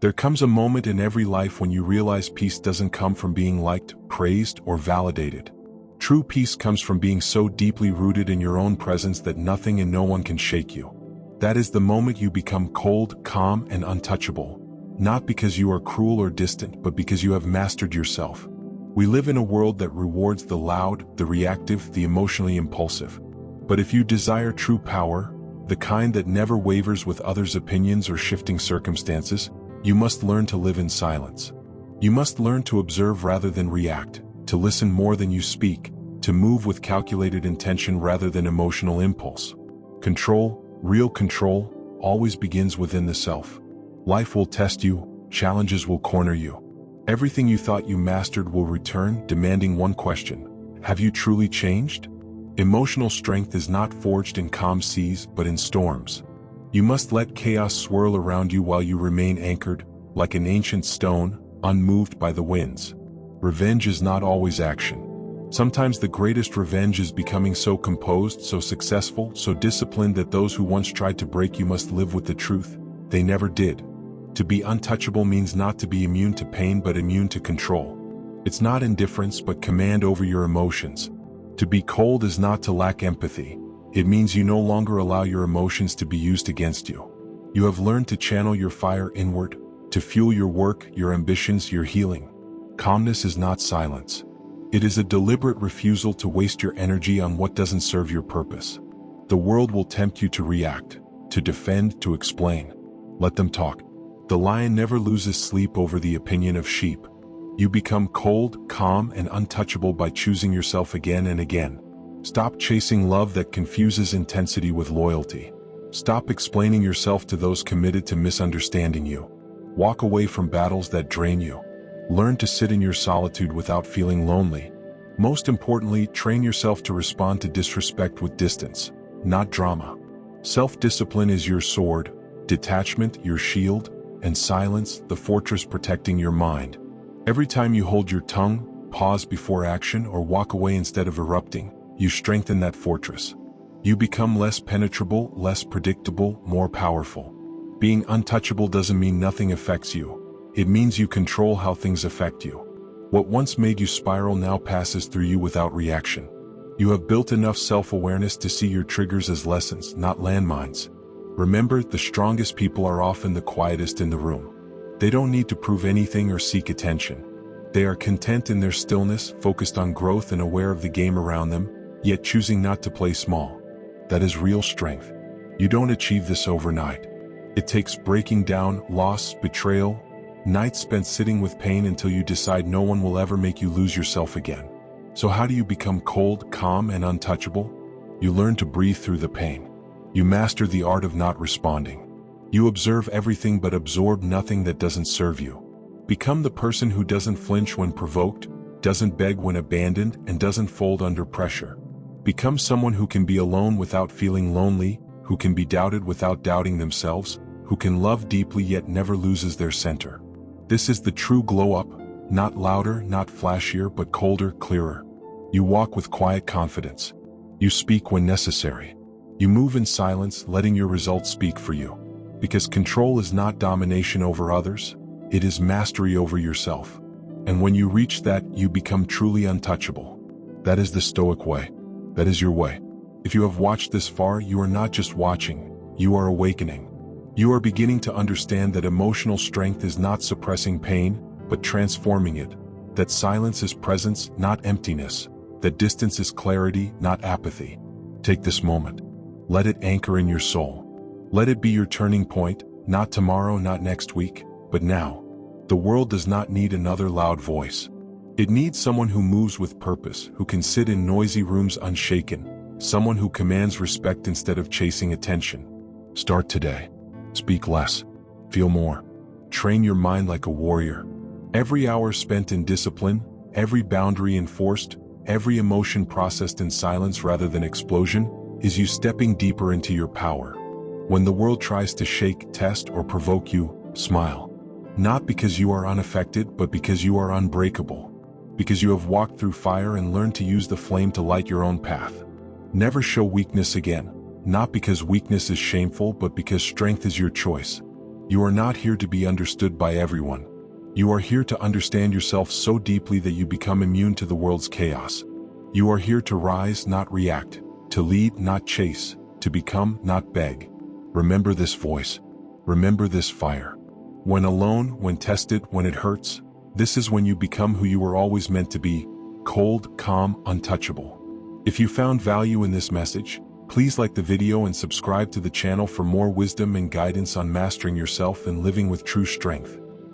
There comes a moment in every life when you realize peace doesn't come from being liked, praised, or validated. True peace comes from being so deeply rooted in your own presence that nothing and no one can shake you. That is the moment you become cold, calm, and untouchable. Not because you are cruel or distant, but because you have mastered yourself. We live in a world that rewards the loud, the reactive, the emotionally impulsive. But if you desire true power, the kind that never wavers with others' opinions or shifting circumstances, you must learn to live in silence. You must learn to observe rather than react, to listen more than you speak, to move with calculated intention rather than emotional impulse. Control, real control, always begins within the self. Life will test you, challenges will corner you. Everything you thought you mastered will return, demanding one question: have you truly changed? Emotional strength is not forged in calm seas, but in storms. You must let chaos swirl around you while you remain anchored, like an ancient stone, unmoved by the winds. Revenge is not always action. Sometimes the greatest revenge is becoming so composed, so successful, so disciplined that those who once tried to break you must live with the truth: they never did. To be untouchable means not to be immune to pain but immune to control. It's not indifference but command over your emotions. To be cold is not to lack empathy. It means you no longer allow your emotions to be used against you. You have learned to channel your fire inward, to fuel your work, your ambitions, your healing. Calmness is not silence. It is a deliberate refusal to waste your energy on what doesn't serve your purpose. The world will tempt you to react, to defend, to explain. Let them talk. The lion never loses sleep over the opinion of sheep. You become cold, calm, and untouchable by choosing yourself again and again. Stop chasing love that confuses intensity with loyalty. Stop explaining yourself to those committed to misunderstanding you. Walk away from battles that drain you. Learn to sit in your solitude without feeling lonely. Most importantly, train yourself to respond to disrespect with distance, not drama. Self-discipline is your sword, detachment your shield, and silence the fortress protecting your mind. Every time you hold your tongue, pause before action, or walk away instead of erupting, you strengthen that fortress. You become less penetrable, less predictable, more powerful. Being untouchable doesn't mean nothing affects you. It means you control how things affect you. What once made you spiral now passes through you without reaction. You have built enough self-awareness to see your triggers as lessons, not landmines. Remember, the strongest people are often the quietest in the room. They don't need to prove anything or seek attention. They are content in their stillness, focused on growth and aware of the game around them, yet choosing not to play small. That is real strength. You don't achieve this overnight. It takes breaking down, loss, betrayal, nights spent sitting with pain until you decide no one will ever make you lose yourself again. So how do you become cold, calm, and untouchable? You learn to breathe through the pain. You master the art of not responding. You observe everything but absorb nothing that doesn't serve you. Become the person who doesn't flinch when provoked, doesn't beg when abandoned, and doesn't fold under pressure. Become someone who can be alone without feeling lonely, who can be doubted without doubting themselves, who can love deeply yet never loses their center. This is the true glow-up, not louder, not flashier, but colder, clearer. You walk with quiet confidence. You speak when necessary. You move in silence, letting your results speak for you. Because control is not domination over others, it is mastery over yourself. And when you reach that, you become truly untouchable. That is the Stoic way. That is your way. If you have watched this far, you are not just watching, you are awakening. You are beginning to understand that emotional strength is not suppressing pain, but transforming it. That silence is presence, not emptiness. That distance is clarity, not apathy. Take this moment. Let it anchor in your soul. Let it be your turning point, not tomorrow, not next week, but now. The world does not need another loud voice. It needs someone who moves with purpose, who can sit in noisy rooms unshaken, someone who commands respect instead of chasing attention. Start today. Speak less. Feel more. Train your mind like a warrior. Every hour spent in discipline, every boundary enforced, every emotion processed in silence rather than explosion, is you stepping deeper into your power. When the world tries to shake, test, or provoke you, smile. Not because you are unaffected, but because you are unbreakable. Because you have walked through fire and learned to use the flame to light your own path. Never show weakness again. Not because weakness is shameful, but because strength is your choice. You are not here to be understood by everyone. You are here to understand yourself so deeply that you become immune to the world's chaos. You are here to rise, not react, to lead, not chase, to become, not beg. Remember this voice. Remember this fire. When alone, when tested, when it hurts, this is when you become who you were always meant to be: cold, calm, untouchable. If you found value in this message, please like the video and subscribe to the channel for more wisdom and guidance on mastering yourself and living with true strength.